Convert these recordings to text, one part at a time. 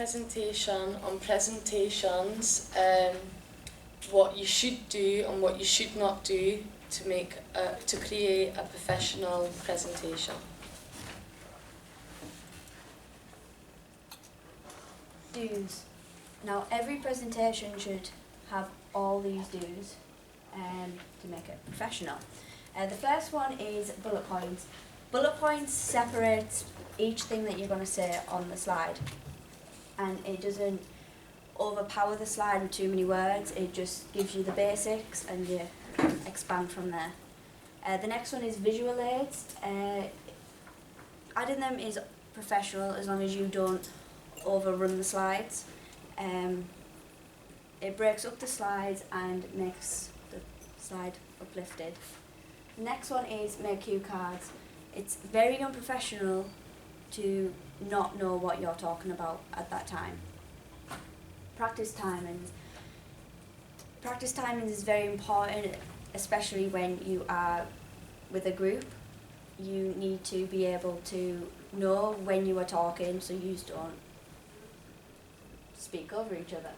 presentation on presentations, what you should do and what you should not do to create a professional presentation. Do's. Now every presentation should have all these do's to make it professional. The first one is bullet points. Bullet points separates each thing that you're going to say on the slide, and it doesn't overpower the slide with too many words. It just gives you the basics and you expand from there. The next one is visual aids. Adding them is professional as long as you don't overrun the slides. It breaks up the slides and makes the slide uplifted. The next one is make cue cards. It's very unprofessional to not know what you're talking about at that time. Practice timings. Practice timings is very important, especially when you are with a group. You need to be able to know when you are talking so you don't speak over each other.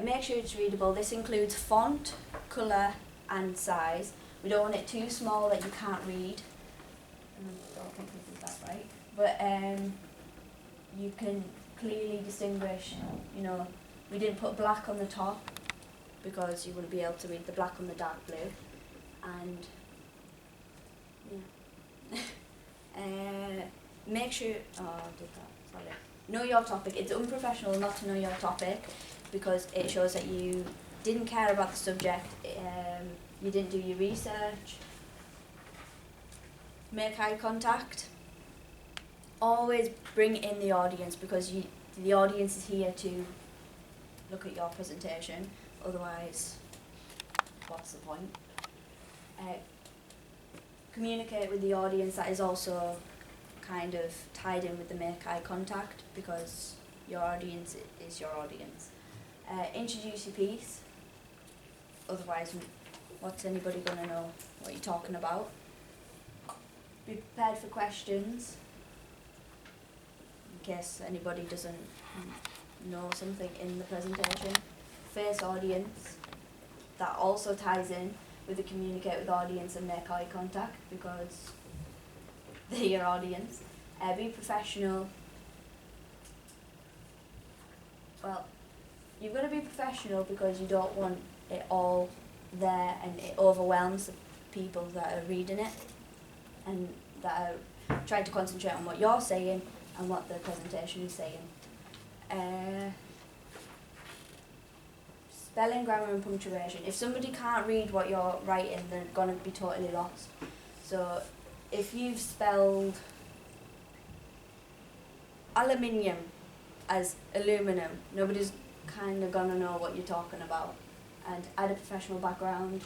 Make sure it's readable. This includes font, colour and size. We don't want it too small that you can't read. I don't think this is that right. But you can clearly distinguish, you know, we didn't put black on the top because you wouldn't be able to read the black on the dark blue. And yeah. Make sure, I did that, sorry. Know your topic. It's unprofessional not to know your topic because it shows that you didn't care about the subject, you didn't do your research. Make eye contact. Always bring in the audience because the audience is here to look at your presentation, otherwise what's the point? Communicate with the audience. That is also kind of tied in with the make eye contact because your audience is your audience. Introduce your piece, otherwise what's anybody going to know what you're talking about? Be prepared for questions in case anybody doesn't know something in the presentation. Face audience. That also ties in with the communicate with audience and make eye contact because they're your audience. Be professional. Well, you've got to be professional because you don't want it all there and it overwhelms the people that are reading it and that are trying to concentrate on what you're saying and what the presentation is saying. Spelling, grammar and punctuation. If somebody can't read what you're writing, they're going to be totally lost. So if you've spelled aluminium as aluminum, nobody's kind of going to know what you're talking about. And add a professional background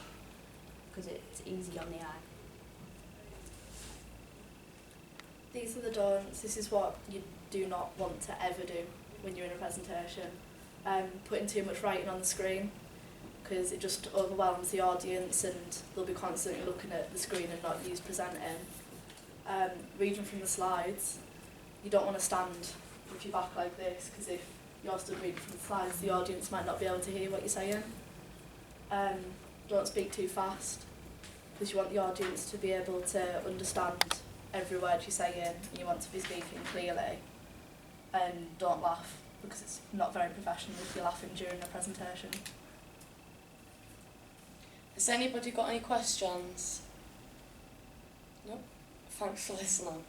because it's easy on the eye. These are the don'ts. This is what you do not want to ever do when you're in a presentation. Putting too much writing on the screen because it just overwhelms the audience and they'll be constantly looking at the screen and not you presenting. Reading from the slides. You don't want to stand with your back like this because if you're stood reading from the slides, the audience might not be able to hear what you're saying. Don't speak too fast because you want the audience to be able to understand every word you're saying and you want to be speaking clearly. And don't laugh because it's not very professional if you're laughing during a presentation. Has anybody got any questions? No? Thanks for listening.